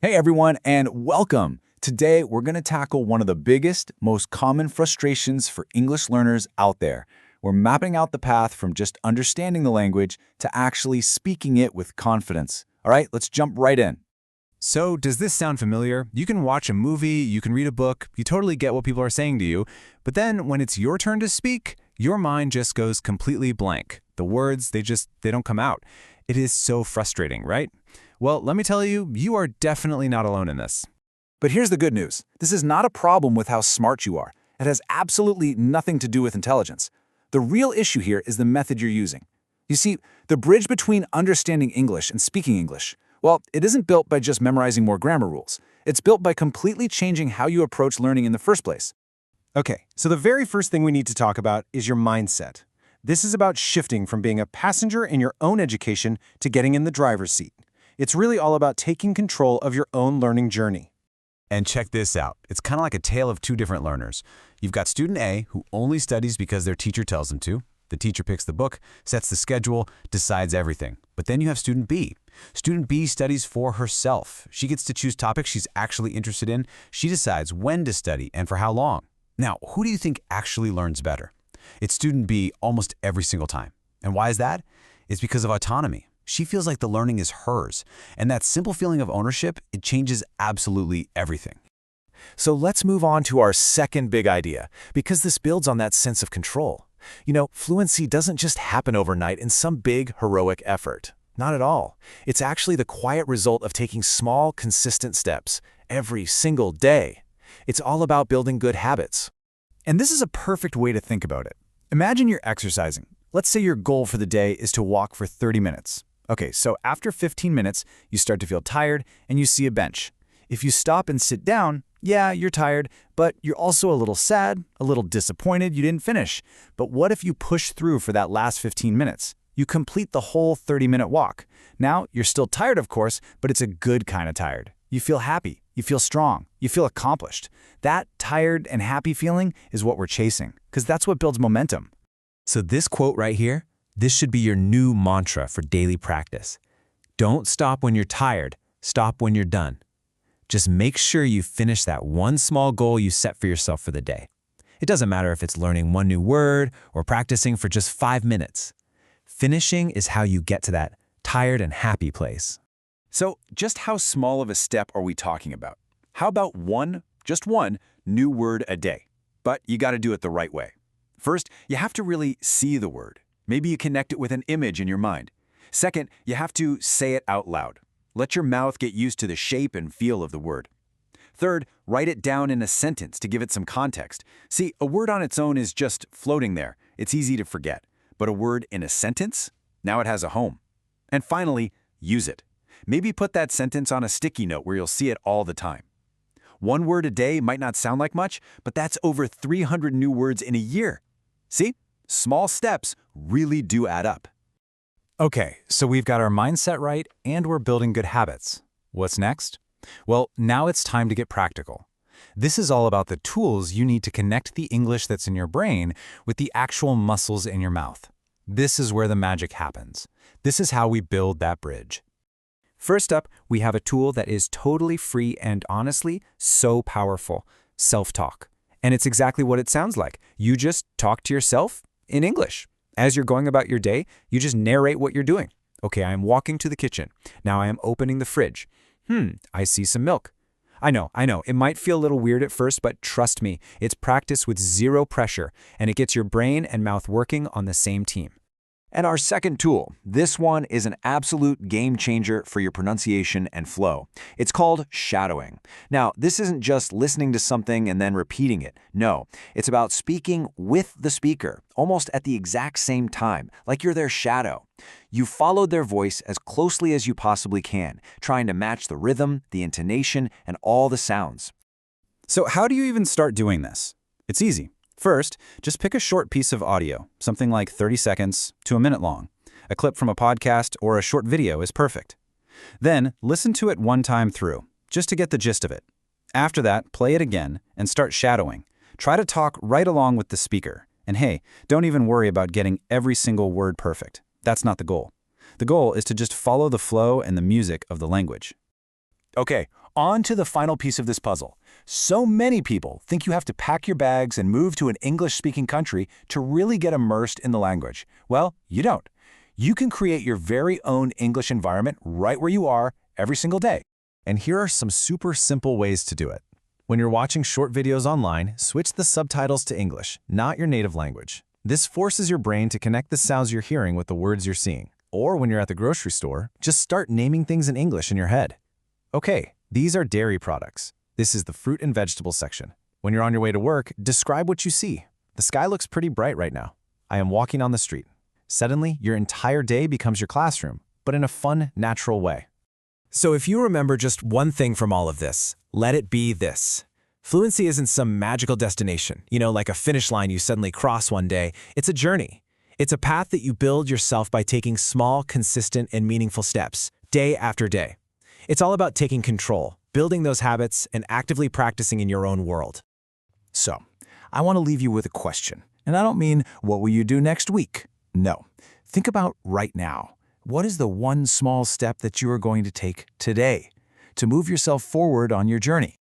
Hey everyone, and welcome! Today we're going to tackle one of the biggest, most common frustrations for English learners out there. We're mapping out the path from just understanding the language to actually speaking it with confidence. All right, let's jump right in. So, does this sound familiar? You can watch a movie, you can read a book, you totally get what people are saying to you, but then when it's your turn to speak, your mind just goes completely blank. The words, they don't come out. It is so frustrating, right? Well, let me tell you, you are definitely not alone in this. But here's the good news. This is not a problem with how smart you are. It has absolutely nothing to do with intelligence. The real issue here is the method you're using. You see, the bridge between understanding English and speaking English, well, it isn't built by just memorizing more grammar rules. It's built by completely changing how you approach learning in the first place. Okay, so the very first thing we need to talk about is your mindset. This is about shifting from being a passenger in your own education to getting in the driver's seat. It's really all about taking control of your own learning journey. And check this out. It's kind of like a tale of two different learners. You've got student A, who only studies because their teacher tells them to. The teacher picks the book, sets the schedule, decides everything. But then you have student B. Student B studies for herself. She gets to choose topics she's actually interested in. She decides when to study and for how long. Now, who do you think actually learns better? It's student B almost every single time. And why is that? It's because of autonomy. She feels like the learning is hers. And that simple feeling of ownership, it changes absolutely everything. So let's move on to our second big idea, because this builds on that sense of control. You know, fluency doesn't just happen overnight in some big, heroic effort. Not at all. It's actually the quiet result of taking small, consistent steps every single day. It's all about building good habits. And this is a perfect way to think about it. Imagine you're exercising. Let's say your goal for the day is to walk for 30 minutes. Okay, so after 15 minutes, you start to feel tired and you see a bench. If you stop and sit down, yeah, you're tired, but you're also a little sad, a little disappointed you didn't finish. But what if you push through for that last 15 minutes? You complete the whole 30-minute walk. Now, you're still tired, of course, but it's a good kind of tired. You feel happy, you feel strong, you feel accomplished. That tired and happy feeling is what we're chasing, because that's what builds momentum. So this quote right here, this should be your new mantra for daily practice. Don't stop when you're tired, stop when you're done. Just make sure you finish that one small goal you set for yourself for the day. It doesn't matter if it's learning one new word or practicing for just 5 minutes. Finishing is how you get to that tired and happy place. So just how small of a step are we talking about? How about just one, new word a day? But you got to do it the right way. First, you have to really see the word. Maybe you connect it with an image in your mind. Second, you have to say it out loud. Let your mouth get used to the shape and feel of the word. Third, write it down in a sentence to give it some context. See, a word on its own is just floating there. It's easy to forget. But a word in a sentence? Now it has a home. And finally, use it. Maybe put that sentence on a sticky note where you'll see it all the time. One word a day might not sound like much, but that's over 300 new words in a year. See? Small steps really do add up. Okay, so we've got our mindset right and we're building good habits. What's next? Well, now it's time to get practical. This is all about the tools you need to connect the English that's in your brain with the actual muscles in your mouth. This is where the magic happens. This is how we build that bridge. First up, we have a tool that is totally free and honestly so powerful, self-talk. And it's exactly what it sounds like. You just talk to yourself in English. As you're going about your day, you just narrate what you're doing. Okay, I am walking to the kitchen. Now I am opening the fridge. I see some milk. I know, it might feel a little weird at first, but trust me, it's practice with zero pressure, and it gets your brain and mouth working on the same team. And our second tool, this one is an absolute game changer for your pronunciation and flow. It's called shadowing. Now, this isn't just listening to something and then repeating it. No, it's about speaking with the speaker, almost at the exact same time, like you're their shadow. You followed their voice as closely as you possibly can, trying to match the rhythm, the intonation, and all the sounds. So how do you even start doing this? It's easy. First, just pick a short piece of audio, something like 30 seconds to a minute long. A clip from a podcast or a short video is perfect. Then, listen to it one time through, just to get the gist of it. After that, play it again and start shadowing. Try to talk right along with the speaker. And hey, don't even worry about getting every single word perfect. That's not the goal. The goal is to just follow the flow and the music of the language. Okay, on to the final piece of this puzzle. So many people think you have to pack your bags and move to an English-speaking country to really get immersed in the language. Well, you don't. You can create your very own English environment right where you are every single day. And here are some super simple ways to do it. When you're watching short videos online, switch the subtitles to English, not your native language. This forces your brain to connect the sounds you're hearing with the words you're seeing. Or when you're at the grocery store, just start naming things in English in your head. Okay, these are dairy products. This is the fruit and vegetable section. When you're on your way to work, describe what you see. The sky looks pretty bright right now. I am walking on the street. Suddenly, your entire day becomes your classroom, but in a fun, natural way. So if you remember just one thing from all of this, let it be this. Fluency isn't some magical destination, like a finish line you suddenly cross one day. It's a journey. It's a path that you build yourself by taking small, consistent, and meaningful steps, day after day. It's all about taking control, building those habits, and actively practicing in your own world. So, I want to leave you with a question. And I don't mean, what will you do next week? No. Think about right now. What is the one small step that you are going to take today to move yourself forward on your journey?